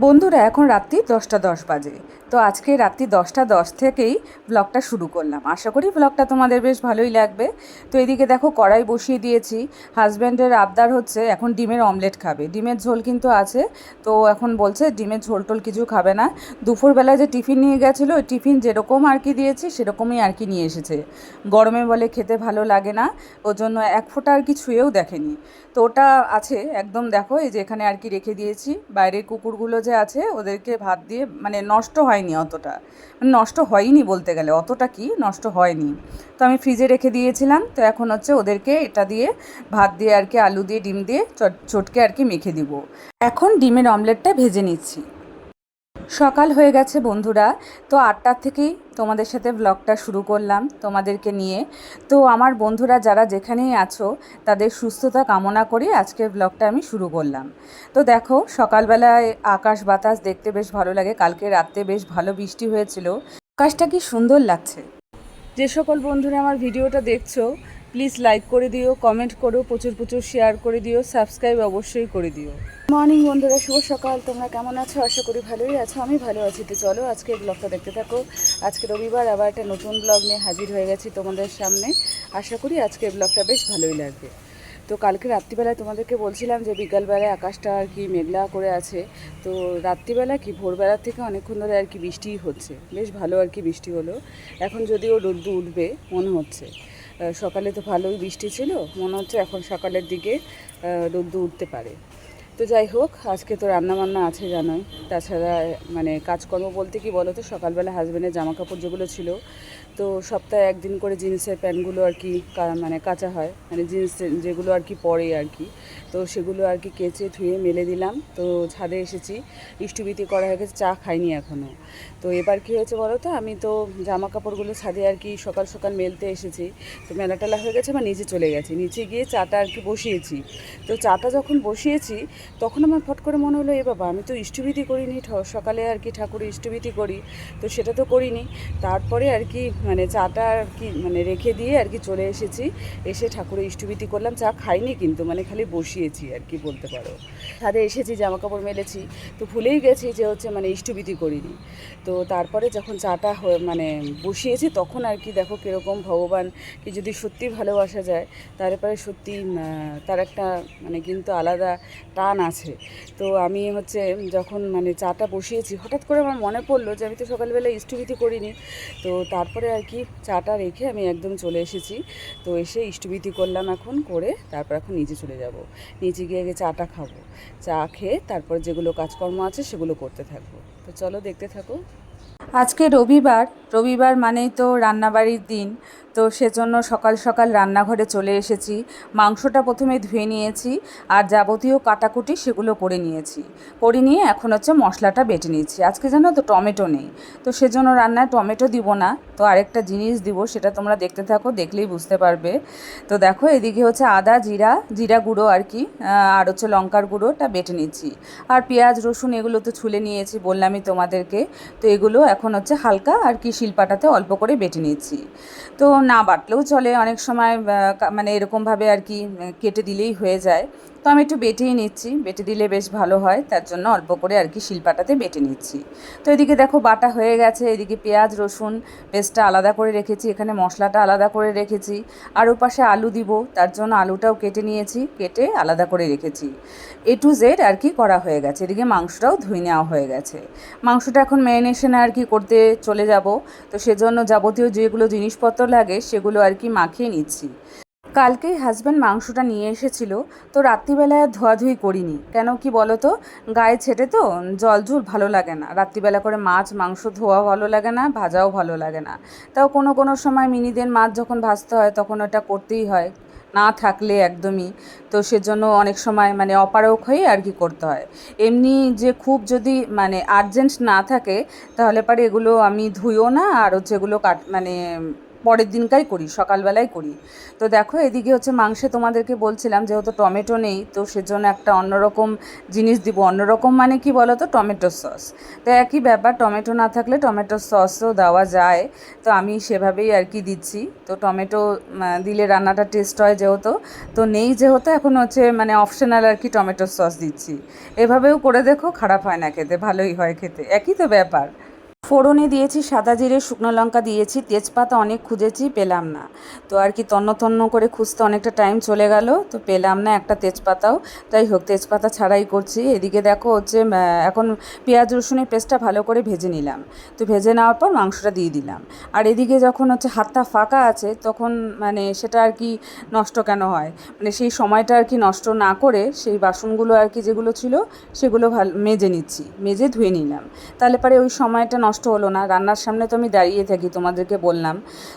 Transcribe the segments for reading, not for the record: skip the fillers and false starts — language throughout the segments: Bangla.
বন্ধুরা এখন রাত্রি 10টা 10 বাজে। তো আজকে রাত্রি 10টা 10 থেকেই ব্লগটা শুরু করলাম। আশা করি ব্লগটা তোমাদের বেশ ভালোই লাগবে। তো এদিকে দেখো কড়াই বসিয়ে দিয়েছি। হাজব্যান্ডের আবদার হচ্ছে এখন ডিমের অমলেট খাবে, ডিমের ঝোল কিন্তু আছে। তো এখন বলছে ডিমের ঝোল টোল কিছু খাবে না। দুপুরবেলায় যে টিফিন নিয়ে গেছিলো ওই টিফিন যেরকম আর কি দিয়েছি সেরকমই আর কি নিয়ে এসেছে। গরমে বলে খেতে ভালো লাগে না, ওর জন্য এক ফোঁটা আর কি ছুঁয়েও দেখেনি। তো ওটা আছে একদম, দেখো এই যে এখানে আর কি রেখে দিয়েছি। বাইরের কুকুরগুলো যে আছে ওদেরকে ভাত দিয়ে, মানে নষ্ট হয়নি অতটা, মানে নষ্ট হয়নি বলতে গেলে, অতটা কি নষ্ট হয়নি। তো আমি ফ্রিজে রেখে দিয়েছিলাম। তো এখন হচ্ছে ওদেরকে এটা দিয়ে ভাত দিয়ে আর কি আলু দিয়ে ডিম দিয়ে চটকে আর কি মেখে দিব। এখন ডিমের অমলেটটা ভেজে নিচ্ছি। সকাল হয়ে গেছে বন্ধুরা। তো 8টার থেকেই তোমাদের সাথে ব্লগটা শুরু করলাম তোমাদেরকে নিয়ে। তো আমার বন্ধুরা যারা যেখানেই আছো তাদের সুস্থতা কামনা করে আজকের ব্লগটা আমি শুরু করলাম। তো দেখো সকালবেলায় আকাশ বাতাস দেখতে বেশ ভালো লাগে, কালকে রাতে বেশ ভালো বৃষ্টি হয়েছিল। আকাশটা কি সুন্দর লাগছে। যে সকল বন্ধুরা আমার ভিডিওটা দেখছো প্লিজ লাইক করে দিও, কমেন্ট করো, প্রচুর প্রচুর শেয়ার করে দিও, সাবস্ক্রাইব অবশ্যই করে দিও। মর্নিং বন্ধুরা, শুভ সকাল। তোমরা কেমন আছো? আশা করি ভালোই আছো, আমি ভালো আছি। তো চলো আজকে ব্লগটা দেখতে থাকো। আজকে রবিবার, আবার একটা নতুন ব্লগ নিয়ে হাজির হয়ে গেছি তোমাদের সামনে। আশা করি আজকে ব্লগটা বেশ ভালোই লাগবে। তো কালকে রাত্রিবেলায় তোমাদেরকে বলছিলাম যে বিকালবেলায় আকাশটা আর কি মেঘলা করে আছে। তো রাত্রিবেলা কি ভোরবেলার থেকে অনেকক্ষণ ধরে আর কি বৃষ্টি হচ্ছে, বেশ ভালো আর কি বৃষ্টি হলো। এখন যদিও রোদ্দুর উঠবে মনে হচ্ছে। সকালে তো ভালোই বৃষ্টি ছিল, মনে হচ্ছে এখন সকালের দিকে রোদ্দুর উঠতে পারে। তো যাই হোক, আজকে তো রান্নাবান্না আছে জানোই। তাছাড়া মানে কাজকর্ম বলতে কি বলো তো, সকালবেলা হাজব্যান্ডের জামা কাপড় যেগুলো ছিল, তো সপ্তাহে একদিন করে জিন্সের প্যান্টগুলো আর কি মানে কাচা হয়, মানে জিন্স যেগুলো আর কি পরে আর কি। তো সেগুলো আর কি কেচে ধুয়ে মেলে দিলাম। তো ছাদে এসেছি, ইষ্টবিতি করা হয়ে গেছে, চা খাইনি এখনও। তো এবার কী হয়েছে বলো তো, আমি তো জামা কাপড়গুলো ছাদে আর কি সকাল সকাল মেলতে এসেছি। তো মেলা টেলা হয়ে গেছে, বা নিচে চলে গেছি, নিচে গিয়ে চাটা আর কি বসিয়েছি। তো চাটা যখন বসিয়েছি তখন আমার ফট করে মনে হলো, এ বাবা আমি তো ইষ্টবিতি করিনি, সকালে আর কি ঠাকুরের ইষ্টবিতি করি, তো সেটা তো করিনি। তারপরে আর কি মানে চাটা আর কি মানে রেখে দিয়ে আর কি চলে এসেছি, এসে ঠাকুরের ইষ্টবিতি করলাম। চা খাইনি কিন্তু, মানে খালি বসিয়েছি আর কি বলতে পারো। ছাদে এসেছি, জামা কাপড় মেলেছি, তো ভুলেই গেছি যে হচ্ছে মানে ইষ্টবিতি করিনি। তো তারপরে যখন চাটা মানে বসিয়েছি তখন আর কি দেখো কীরকম ভগবানকে যদি সত্যি ভালোবাসা যায় তারপরে সত্যি তার একটা মানে কিন্তু আলাদা টান আছে। তো আমি হচ্ছে যখন মানে চাটা বসিয়েছি হঠাৎ করে আমার মনে পড়লো যে আমি তো সকালবেলা ইষ্টবিতি করিনি। তো তারপরে আর কি চাটা রেখে আমি একদম চলে এসেছি। তো এসে ইষ্টবিতি করলাম, এখন করে তারপর এখন নিচে চলে যাব। নিচে গিয়ে আগে চাটা খাবো, চা খেয়ে তারপর যেগুলো কাজকর্ম আছে সেগুলো করতে থাকবো। তো চলো দেখতে থাকো। আজকে রবিবার, রবিবার মানেই তো রান্নাবাড়ির দিন। তো সেজন্য সকাল সকাল রান্নাঘরে চলে এসেছি। মাংসটা প্রথমে ধুয়ে নিয়েছি, আর যাবতীয় কাটাকুটি সেগুলো করে নিয়েছি। করে নিয়ে এখন হচ্ছে মশলাটা বেটে নিয়েছি। আজকে জানো তো টমেটো নেই, তো সেজন্য রান্নায় টমেটো দিব না, তো আরেকটা জিনিস দিব, সেটা তোমরা দেখতে থাকো, দেখলেই বুঝতে পারবে। তো দেখো এদিকে হচ্ছে আদা জিরা গুঁড়ো আর কি, আর হচ্ছে লঙ্কার গুঁড়োটা বেটে নিচ্ছি। আর পেঁয়াজ রসুন এগুলো তো ছুলে নিয়েছি বললামই তোমাদেরকে। তো এগুলো এখন হচ্ছে হালকা আর কি শিলপাটাতে অল্প করে বেটে নিচ্ছি। তো না বাটলেও চলে অনেক সময়, মানে এরকমভাবে আর কি কেটে দিলেই হয়ে যায়। তো আমি একটু বেটেই নিচ্ছি, বেটে দিলে বেশ ভালো হয়, তার জন্য অল্প করে আর কি শিলপাটাতে বেটে নিচ্ছি। তো এদিকে দেখো বাটা হয়ে গেছে, এদিকে পেঁয়াজ রসুন পেস্টটা আলাদা করে রেখেছি, এখানে মশলাটা আলাদা করে রেখেছি। আর ওপাশে আলু দিব, তার জন্য আলুটাও কেটে নিয়েছি, কেটে আলাদা করে রেখেছি। A to Z আর কি করা হয়ে গেছে। এদিকে মাংসটাও ধুয়ে নেওয়া হয়ে গেছে। মাংসটা এখন ম্যারিনেশন আর কি করতে চলে যাব। তো সেজন্য যাবতীয় যেগুলো জিনিসপত্র লাগে সেগুলো আর কি মাখিয়ে নিচ্ছি। কালকেই হাজব্যান্ড মাংসটা নিয়ে এসেছিলো। তো রাত্রিবেলায় ধোয়াধুয়ি করিনি, কেন কি বলো তো, গায়ে ছেটে তো জল ঝুল ভালো লাগে না, রাত্রিবেলা করে মাছ মাংস ধোয়া ভালো লাগে না, ভাজাও ভালো লাগে না। তাও কোনো কোনো সময় মিনিদের মাছ যখন ভাজতে হয় তখন ওটা করতেই হয়, না থাকলে একদমই। তো সেজন্য অনেক সময় মানে অপারগ হয়ে আর কি করতে হয়। এমনি যে খুব যদি মানে আর্জেন্ট না থাকে তাহলে পারে এগুলো আমি ধুইও না, আর হচ্ছে এগুলো মানে পরের দিনকাই করি, সকালবেলায় করি। তো দেখো এদিকে হচ্ছে মাংসে তোমাদেরকে বলছিলাম যেহেতু টমেটো নেই, তো সেজন্য একটা অন্যরকম জিনিস দিব। অন্যরকম মানে কি বলো তো, টমেটো সস। তো একই ব্যাপার, টমেটো না থাকলে টমেটো সসও দেওয়া যায়, তো আমি সেভাবেই আর কি দিচ্ছি। তো টমেটো দিলে রান্নাটা টেস্ট হয় যেহেতু, তো নেই যেহেতু এখন হচ্ছে মানে অপশনাল আর কি টমেটো সস দিচ্ছি। এভাবেও করে দেখো, খারাপ হয় না খেতে, ভালোই হয় খেতে, একই তো ব্যাপার। ফোড়নে দিয়েছি সাদা জিরে, শুকনো লঙ্কা দিয়েছি, তেজপাতা অনেক খুঁজেছি, পেলাম না। তো আর কি তন্ন তন্ন করে খুঁজতে অনেকটা টাইম চলে গেল, তো পেলাম না একটা তেজপাতাও। তাই হোক, তেজপাতা ছাড়াই করছি। এদিকে দেখো হচ্ছে এখন পেঁয়াজ রসুনের পেস্টটা ভালো করে ভেজে নিলাম। তো ভেজে নেওয়ার পর মাংসটা দিয়ে দিলাম। আর এদিকে যখন হচ্ছে হাতটা ফাঁকা আছে তখন মানে সেটা আর কি নষ্ট কেন হয়, মানে সেই সময়টা আর কি নষ্ট না করে সেই বাসনগুলো আর কি যেগুলো ছিল সেগুলো মেজে নিচ্ছি, মেজে ধুয়ে নিলাম। তাহলে পরে ওই সময়টা নষ্ট হলো না। রান্নার সামনে তো আমি দাঁড়িয়ে থাকি, তোমাদেরকে বললাম।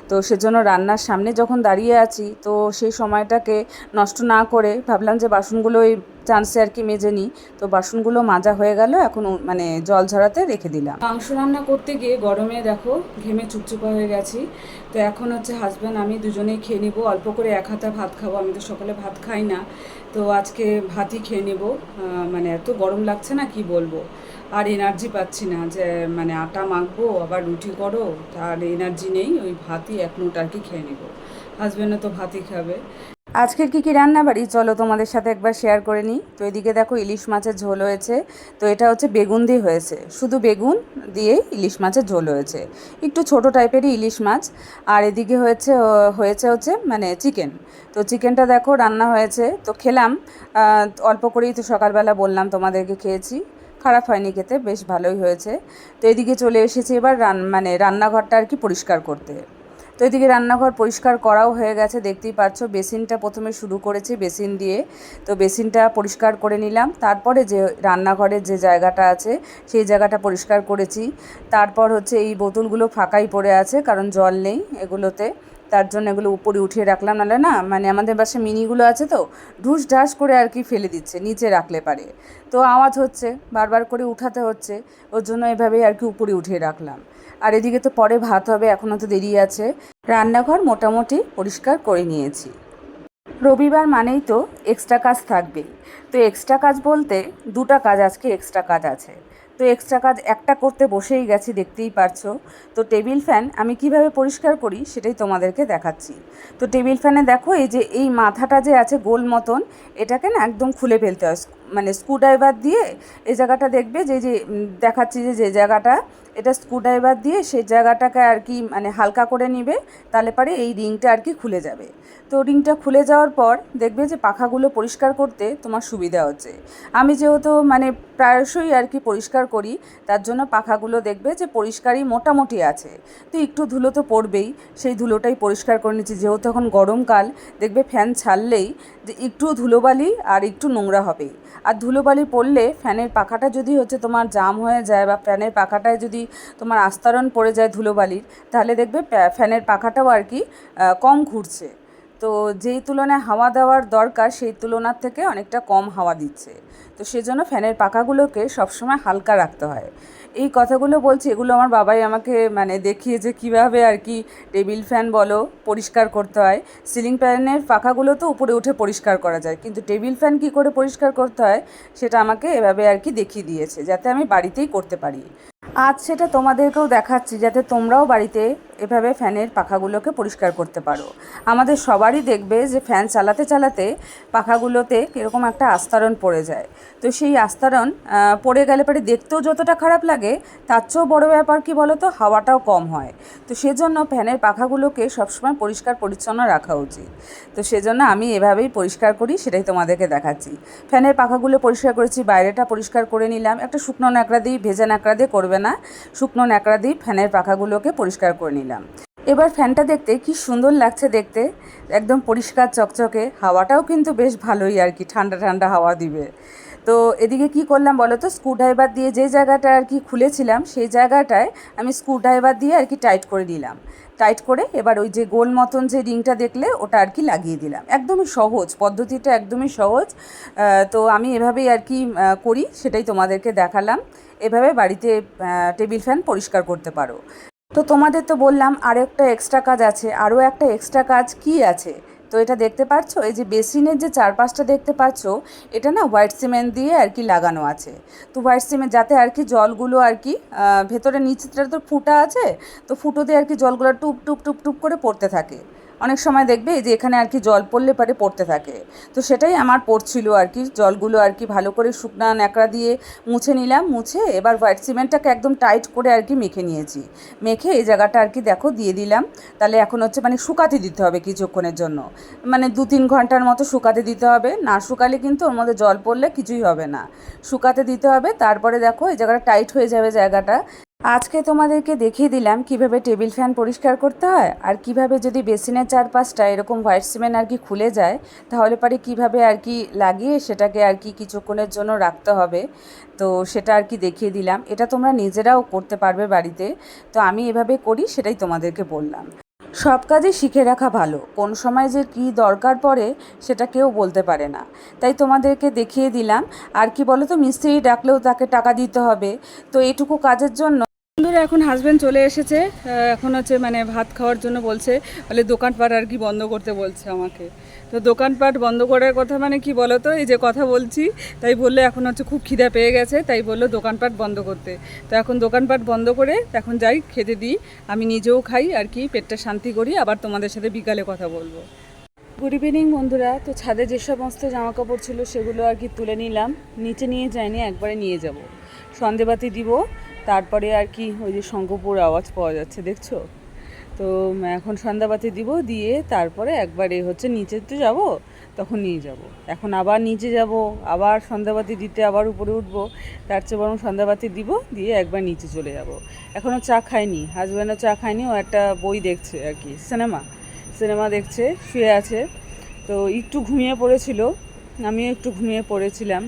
তো সেজন্য রান্নার সামনে যখন দাঁড়িয়ে আছি, তো সেই সময়টাকে নষ্ট না করে ভাবলাম যে বাসনগুলো ওই চান্সে আর কি মেজে নিই। তো বাসনগুলো মাজা হয়ে গেল, এখন মানে জল ঝরাতে রেখে দিলাম। মাংস রান্না করতে গিয়ে গরমে দেখো ঘেমে চুপচুপা হয়ে গেছি। তো এখন হচ্ছে হাজব্যান্ড আমি দুজনেই খেয়ে নিব, অল্প করে এক হাতা ভাত খাবো। আমি তো সকালে ভাত খাই না, তো আজকে ভাতই খেয়ে নেব। মানে এত গরম লাগছে না কি বলবো, আর এনার্জি পাচ্ছি না যে মানে আটা মাখবো আবার রুটি করো, তার এনার্জি নেই। ওই ভাতই এক মুঠ আর কি খেয়ে নেব, হাজব্যান্ডও তো ভাতই খাবে। আজকের কী কী রান্নাবাড়ি চলো তোমাদের সাথে একবার শেয়ার করে নিই। তো এদিকে দেখো ইলিশ মাছের ঝোল হয়েছে। তো এটা হচ্ছে বেগুন দিয়ে হয়েছে, শুধু বেগুন দিয়ে ইলিশ মাছের ঝোল হয়েছে, একটু ছোট টাইপেরই ইলিশ মাছ। আর এদিকে হচ্ছে মানে চিকেন। তো চিকেনটা দেখো রান্না হয়েছে, তো খেলাম অল্প করেই। তো সকালবেলা বললাম তোমাদেরকে, খেয়েছি, খারাপ হয়নি খেতে, বেশ ভালোই হয়েছে। তো এদিকে চলে এসেছি এবার মানে রান্নাঘরটা আর কি পরিষ্কার করতে। তো এদিকে রান্নাঘর পরিষ্কার করাও হয়ে গেছে, দেখতেই পাচ্ছ। বেসিনটা প্রথমে শুরু করেছি বেসিন দিয়ে, তো বেসিনটা পরিষ্কার করে নিলাম। তারপরে যে রান্নাঘরের যে জায়গাটা আছে সেই জায়গাটা পরিষ্কার করেছি। তারপর হচ্ছে এই বোতলগুলো ফাঁকাই পড়ে আছে, কারণ জল নেই এগুলোতে, তার জন্য এগুলো উপরে উঠিয়ে রাখলাম। নাহলে না মানে আমাদের বাসায় মিনিগুলো আছে, তো ঢুস ঢাস করে আর কি ফেলে দিচ্ছে নিচে রাখলে পারে, তো আওয়াজ হচ্ছে, বারবার করে উঠাতে হচ্ছে, ওর জন্য এভাবেই আর কি উপরে উঠিয়ে রাখলাম। আর এদিকে তো পরে ভাত হবে, এখনও তো দেরি আছে। রান্নাঘর মোটামুটি পরিষ্কার করে নিয়েছি। রবিবার মানেই তো এক্সট্রা কাজ থাকবেই। তো এক্সট্রা কাজ বলতে দুটো কাজ আজকে এক্সট্রা কাজ আছে। তো এক্সট্রা কাজ একটা করতে বসেই গেছি, দেখতেই পারছো। তো টেবিল ফ্যান আমি কিভাবে পরিষ্কার করি সেটাই তোমাদেরকে দেখাচ্ছি। তো টেবিল ফ্যানে দেখো এই যে এই মাথাটা যে আছে গোল মতন, এটাকে না একদম খুলে ফেলতে হয়, মানে স্ক্রুড্রাইভার দিয়ে। এই জায়গাটা দেখবে যে যে দেখাচ্ছি যে জায়গাটা, এটা স্ক্রুড্রাইভার দিয়ে সেই জায়গাটাকে আর কি মানে হালকা করে নিবে, তাহলে পরে এই রিংটা আর কি খুলে যাবে। তো রিংটা খুলে যাওয়ার পর দেখবে যে পাখাগুলো পরিষ্কার করতে তোমার সুবিধা হচ্ছে। আমি যেহেতু মানে প্রায়শই আর কি পরিষ্কার করি, তার জন্য পাখাগুলো দেখবে যে পরিষ্কারই মোটামুটি আছে। তো একটু ধুলো তো পড়বেই, সেই ধুলোটাই পরিষ্কার করে নিচ্ছি। যেহেতু এখন গরমকাল, দেখবে ফ্যান ছাড়লেই যে একটু ধুলোবালি আর একটু নোংরা হবেই। আর ধুলোবালি পড়লে ফ্যানের পাখাটা যদি হচ্ছে তোমার জাম হয়ে যায়, বা ফ্যানের পাখাটায় যদি তোমার আস্তরণ পড়ে যায় ধুলোবালির, তাহলে দেখবে ফ্যানের পাখাটাও আর কি কম ঘুরছে। তো যেই তুলনায় হাওয়া দেওয়ার দরকার সেই তুলনার থেকে অনেকটা কম হাওয়া দিচ্ছে। তো সেজন্য ফ্যানের পাখাগুলোকে সবসময় হালকা রাখতে হয়। এই কথাগুলো বলছি, এগুলো আমার বাবাই আমাকে মানে দেখিয়েছে কীভাবে আর কি টেবিল ফ্যান বলো পরিষ্কার করতে হয়। সিলিং ফ্যানের পাখাগুলো তো উপরে উঠে পরিষ্কার করা যায়, কিন্তু টেবিল ফ্যান কী করে পরিষ্কার করতে হয় সেটা আমাকে এভাবে আর কি দেখিয়ে দিয়েছে, যাতে আমি বাড়িতেই করতে পারি। আজ সেটা তোমাদেরকেও দেখাচ্ছি, যাতে তোমরাও বাড়িতে এভাবে ফ্যানের পাখাগুলোকে পরিষ্কার করতে পারো। আমাদের সবারই দেখবে যে ফ্যান চালাতে চালাতে পাখাগুলোতে কীরকম একটা আস্তরণ পড়ে যায়। তো সেই আস্তরণ পড়ে গেলে পরে দেখতেও যতটা খারাপ লাগে, তার চেয়েও বড়ো ব্যাপার কী বলো তো, হাওয়াটাও কম হয়। তো সেজন্য ফ্যানের পাখাগুলোকে সবসময় পরিষ্কার পরিচ্ছন্ন রাখা উচিত। তো সেজন্য আমি এভাবেই পরিষ্কার করি, সেটাই তোমাদেরকে দেখাচ্ছি। ফ্যানের পাখাগুলো পরিষ্কার করেছি, বাইরেটা পরিষ্কার করে নিলাম। একটা শুকনো ন্যাকড়া দিয়ে, ভেজা ন্যাকড়া দিয়ে করবে না, শুকনো ন্যাকড়া দিয়ে ফ্যানের পাখাগুলোকে পরিষ্কার করে নিলাম। এবার ফ্যানটা দেখতে কি সুন্দর লাগছে দেখতে, একদম পরিষ্কার চকচকে, হাওয়াটাও কিন্তু বেশ ভালোই আর কি, ঠান্ডা ঠান্ডা হাওয়া দিবে। তো এদিকে কি করলাম বলো তো, স্ক্রুড্রাইভার দিয়ে যে জায়গাটা আর কি খুলেছিলাম সেই জায়গাটায় আমি স্ক্রুড্রাইভার দিয়ে আর কি টাইট করে দিলাম। টাইট করে এবার ওই যে গোল মতন যে রিংটা দেখলে ওটা আর কি লাগিয়ে দিলাম। একদমই সহজ পদ্ধতিটা, একদমই সহজ। তো আমি এভাবেই আর কি করি, সেটাই তোমাদেরকে দেখালাম। এভাবে বাড়িতে টেবিল ফ্যান পরিষ্কার করতে পারো। তো তোমাদের তো বললাম আরও একটা এক্সট্রা কাজ আছে, আরও একটা এক্সট্রা কাজ কি আছে? তো এটা দেখতে পাচ্ছো, এই যে বেসিনের যে চারপাশটা দেখতে পাচ্ছো, এটা না হোয়াইট সিমেন্ট দিয়ে আর কি লাগানো আছে। তো হোয়াইট সিমেন্ট যাতে আর কি জলগুলো আর কি ভেতরে নিচেটা তো ফুটা আছে, তো ফুটো দিয়ে আর কি জলগুলো টুপ টুপ টুপ টুপ করে পড়তে থাকে। অনেক সময় দেখবে যে এখানে আর কি জল পড়লে পারে পড়তে থাকে। তো সেটাই আমার পড়ছিল আর কি, জলগুলো আর কি ভালো করে শুকনা ন্যাকড়া দিয়ে মুছে নিলাম। মুছে এবার হোয়াইট সিমেন্টটাকে একদম টাইট করে আর কি মেখে নিয়েছি। মেখে এই জায়গাটা আর কি দেখো দিয়ে দিলাম। তাহলে এখন হচ্ছে মানে শুকাতে দিতে হবে কিছুক্ষণের জন্য, মানে 2-3 ঘন্টার মতো শুকাতে দিতে হবে। না শুকালে কিন্তু ওর মধ্যে জল পড়লে কিছুই হবে না, শুকাতে দিতে হবে। তারপরে দেখো এই জায়গাটা টাইট হয়ে যাবে জায়গাটা। আজকে তোমাদেরকে দেখিয়ে দিলাম কিভাবে টেবিল ফ্যান পরিষ্কার করতে হয়, আর কিভাবে যদি বেসিনের চারপাশটা এরকম হোয়াইট সিমেন্ট আর কি খুলে যায় তাহলে পরে কিভাবে আর কি লাগিয়ে সেটাকে আর কি কিছুক্ষণের জন্য রাখতে হবে। তো সেটা আর কি দেখিয়ে দিলাম। এটা তোমরা নিজেরাও করতে পারবে বাড়িতে। তো আমি এভাবে করি, সেটাই তোমাদেরকে বললাম। সব কাজই শিখে রাখা ভালো, কোন সময় যে কী দরকার পড়ে সেটা কেউ বলতে পারে না। তাই তোমাদেরকে দেখিয়ে দিলাম। আর কি বলো তো, মিস্ত্রি ডাকলেও তাকে টাকা দিতে হবে, তো এইটুকু কাজের জন্য। বন্ধুরা এখন হাজব্যান্ড চলে এসেছে, এখন হচ্ছে মানে ভাত খাওয়ার জন্য বলছে, বলে দোকানপাট আর কি বন্ধ করতে বলছে আমাকে। তো দোকানপাট বন্ধ করার কথা মানে কি বলো তো, এই যে কথা বলছি তাই বললে এখন হচ্ছে খুব খিদে পেয়ে গেছে, তাই বললো দোকানপাট বন্ধ করতে। তো এখন দোকানপাট বন্ধ করে এখন যাই খেতে দিই, আমি নিজেও খাই আর কি, পেটটা শান্তি করি, আবার তোমাদের সাথে বিকালে কথা বলবো। গুড ইভিনিং বন্ধুরা। তো ছাদে যে সমস্ত জামাকাপড় ছিল সেগুলো আর কি তুলে নিলাম, নিচে নিয়ে যাইনি, একবারে নিয়ে যাব। সন্ধেবাতি দিব, তারপরে আর কি ওই যে শঙ্খপুর আওয়াজ পাওয়া যাচ্ছে দেখছো, তো এখন সন্ধ্যাবাতি দিব, দিয়ে তারপরে একবারে হচ্ছে নিচে তো যাব, তখন নিয়ে যাব। এখন আবার নিচে যাব, আবার সন্ধ্যাবাতি দিতে আবার উপরে উঠবো, তার চেয়ে বরং সন্ধ্যাবাতি দিব, দিয়ে একবার নিচে চলে যাব। এখনও চা খাইনি, হাজব্যান্ডও চা খায়নি, ও একটা বই দেখছে আর কি, সিনেমা দেখছে, শুয়ে আছে। তো একটু ঘুমিয়ে পড়েছিল, আমিও একটু ঘুমিয়ে পড়েছিলাম।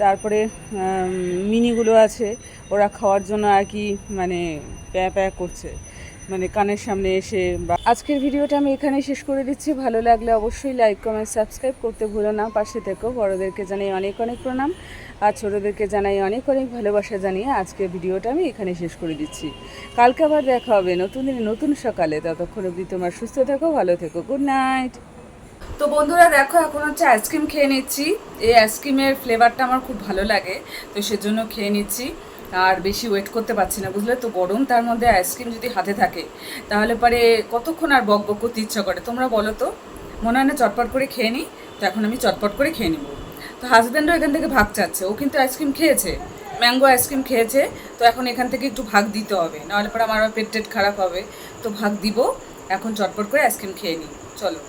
তারপরে মিনিগুলো আছে, ওরা খাওয়ার জন্য আর কি মানে প্যাঁ প্যাঁ করছে, মানে কানের সামনে এসে। আজকের ভিডিওটা আমি এখানেই শেষ করে দিচ্ছি। ভালো লাগলে অবশ্যই লাইক কমেন্ট সাবস্ক্রাইব করতে ভুলো না, পাশে থেকো। বড়োদেরকে জানাই অনেক অনেক প্রণাম, আর ছোটোদেরকে জানাই অনেক অনেক ভালোবাসা জানিয়ে আজকের ভিডিওটা আমি এখানে শেষ করে দিচ্ছি। কালকে আবার দেখা হবে নতুন দিনে নতুন সকালে। ততক্ষণ অবধি তোমার সুস্থ থেকো, ভালো থেকো, গুড নাইট। তো বন্ধুরা দেখো এখন হচ্ছে আইসক্রিম খেয়ে নিচ্ছি। এই আইসক্রিমের ফ্লেভারটা আমার খুব ভালো লাগে, তো সেজন্য খেয়ে নিচ্ছি। আর বেশি ওয়েট করতে পারছি না, বুঝলে তো, গরম, তার মধ্যে আইসক্রিম যদি হাতে থাকে তাহলে পরে কতক্ষণ আর বক বক করতে ইচ্ছা করে তোমরা বলো তো। মনে হয় না চটপট করে খেয়ে নিই, তো এখন আমি চটপট করে খেয়ে নেবো। তো হাজব্যান্ডও এখান থেকে ভাগ চাচ্ছে, ও কিন্তু আইসক্রিম খেয়েছে, ম্যাঙ্গো আইসক্রিম খেয়েছে। তো এখন এখান থেকে একটু ভাগ দিতে হবে, নাহলে পরে আমার পেট টেট খারাপ হবে। তো ভাগ দিব, এখন চটপট করে আইসক্রিম খেয়ে নিই, চলো।